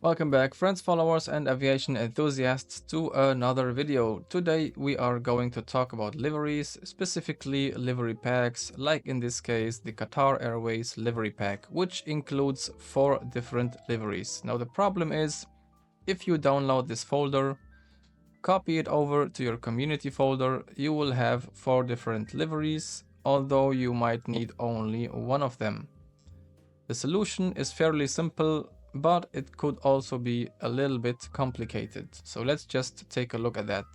Welcome back, friends, followers, and aviation enthusiasts, to another video. Today we are going to talk about liveries, specifically livery packs, like in this case the Qatar Airways livery pack, which includes 4 different liveries. Now the problem is, if you download this folder, copy it over to your community folder, you will have 4 different liveries, although you might need only one of them. The solution is fairly simple, but it could also be a little bit complicated. So let's just take a look at that.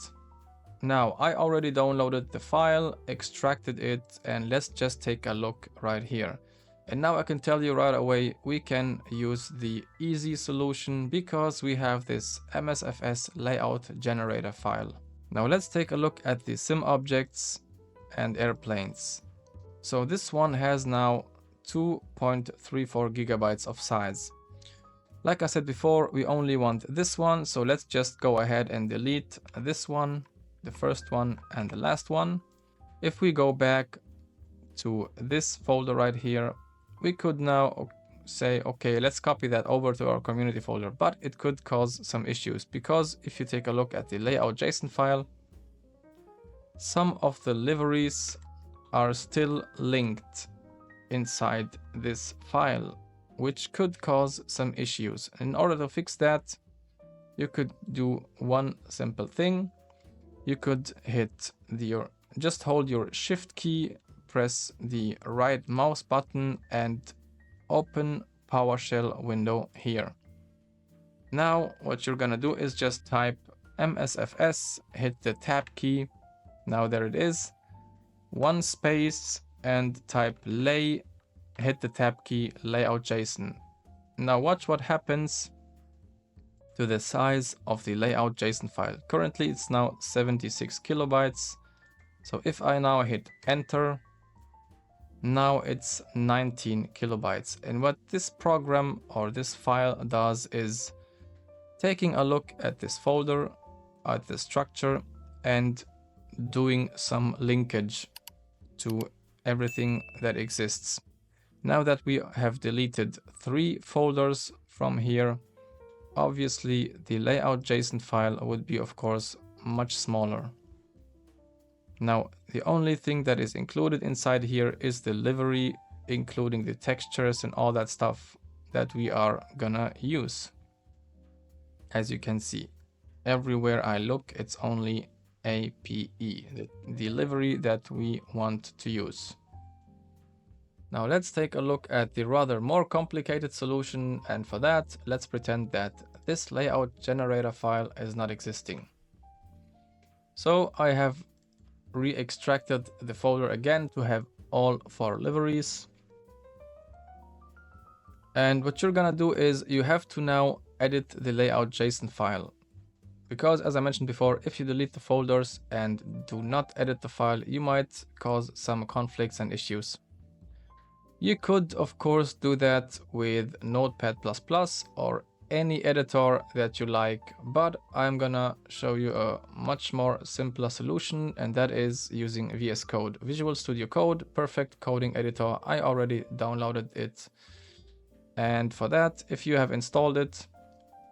Now, I already downloaded the file, extracted it, and let's just take a look right here. And now I can tell you right away, we can use the easy solution because we have this MSFS layout generator file. Now let's take a look at the sim objects and airplanes. So this one has now 2.34 gigabytes of size. Like I said before, we only want this one, so let's just go ahead and delete this one, the first one, and the last one. If we go back to this folder right here, we could now say, okay, let's copy that over to our community folder, but it could cause some issues because if you take a look at the layout JSON file, some of the liveries are still linked inside this file, which could cause some issues. In order to fix that, you could do one simple thing. You could just hold your shift key, press the right mouse button and open PowerShell window here. Now what you're gonna do is just type MSFS, hit the tab key. Now there it is, one space, and type lay, hit the tab key, layout JSON. Now watch what happens to the size of the layout JSON file. Currently it's now 76 kilobytes. So if I now hit enter, now it's 19 kilobytes. And what this program or this file does is taking a look at this folder, at the structure, and doing some linkage to everything that exists. Now that we have deleted 3 folders from here, obviously the layout JSON file would be, of course, much smaller. Now, the only thing that is included inside here is the livery, including the textures and all that stuff that we are gonna use. As you can see, everywhere I look, it's only APE, the livery that we want to use. Now let's take a look at the rather more complicated solution, and for that, let's pretend that this layout generator file is not existing. So I have re-extracted the folder again to have all 4 liveries. And what you're gonna do is you have to now edit the layout JSON file. Because as I mentioned before, if you delete the folders and do not edit the file, you might cause some conflicts and issues. You could, of course, do that with Notepad++ or any editor that you like, but I'm gonna show you a much more simpler solution, and that is using VS Code. Visual Studio Code, perfect coding editor. I already downloaded it. And for that, if you have installed it,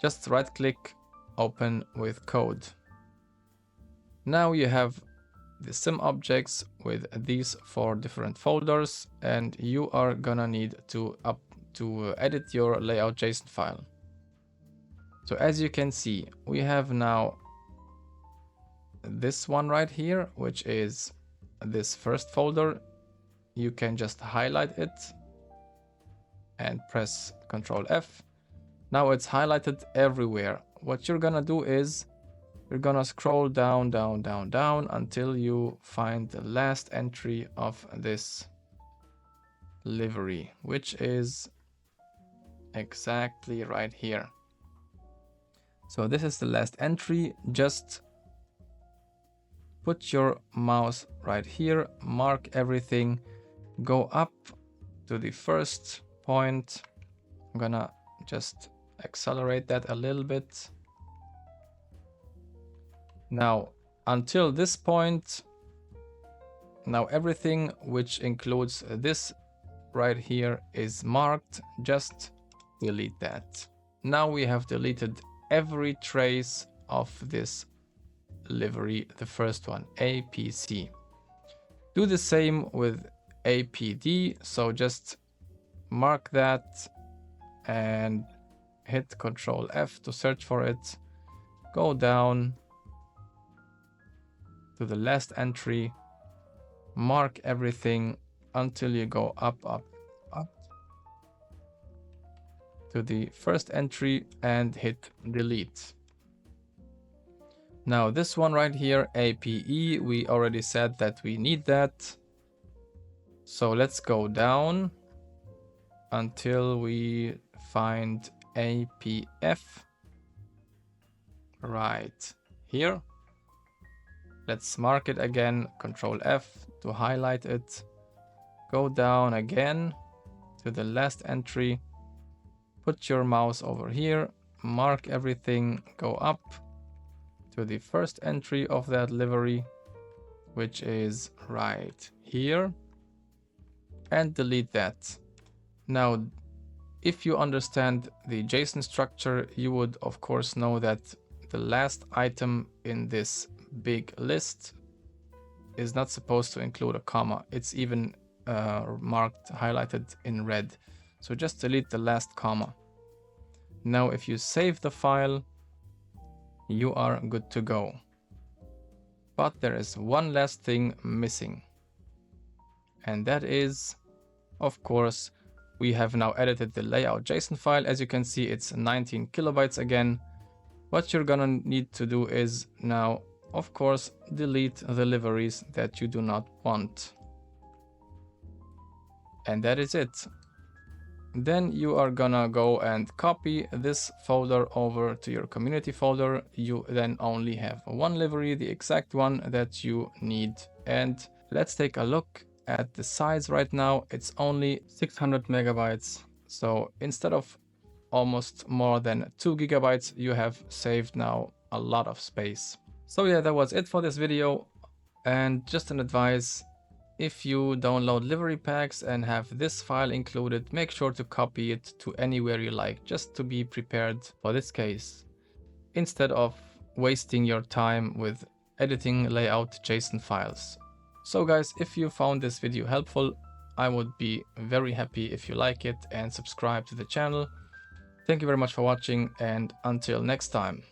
just right-click, open with code. Now you have the sim objects with these 4 different folders, and you are gonna need to edit your layout JSON file. So as you can see, we have now this one right here, which is this first folder. You can just highlight it and press Ctrl F. Now it's highlighted everywhere. What you're gonna do is you're gonna scroll down until you find the last entry of this livery, which is exactly right here. So this is the last entry. Just put your mouse right here, mark everything, go up to the first point. I'm gonna just accelerate that a little bit. Now, until this point, now everything which includes this right here is marked. Just delete that. now we have deleted every trace of this livery, the first one, APC. Do the same with APD, so just mark that and hit Ctrl F to search for it. Go down to the last entry, mark everything until you go up to the first entry and hit delete. Now this one right here, APE, we already said that we need that. So let's go down until we find APF right here. Let's mark it again, Ctrl F to highlight it. Go down again to the last entry. Put your mouse over here, mark everything, go up to the first entry of that livery, which is right here, and delete that. Now, if you understand the JSON structure, you would of course know that the last item in this big list is not supposed to include a comma. It's even marked, highlighted in red. So just delete the last comma. Now, if you save the file, you are good to go. But there is one last thing missing. And that is, of course, we have now edited the layout JSON file. As you can see, it's 19 kilobytes again. What you're gonna need to do is now, of course, delete the liveries that you do not want. And that is it. Then you are gonna go and copy this folder over to your community folder. You then only have one livery, the exact one that you need. And let's take a look at the size right now. It's only 600 megabytes. So instead of almost more than 2 gigabytes, you have saved now a lot of space. So yeah, that was it for this video. And just an advice, if you download livery packs and have this file included, make sure to copy it to anywhere you like, just to be prepared for this case, instead of wasting your time with editing layout JSON files. So guys, if you found this video helpful, I would be very happy if you like it and subscribe to the channel. Thank you very much for watching, and until next time.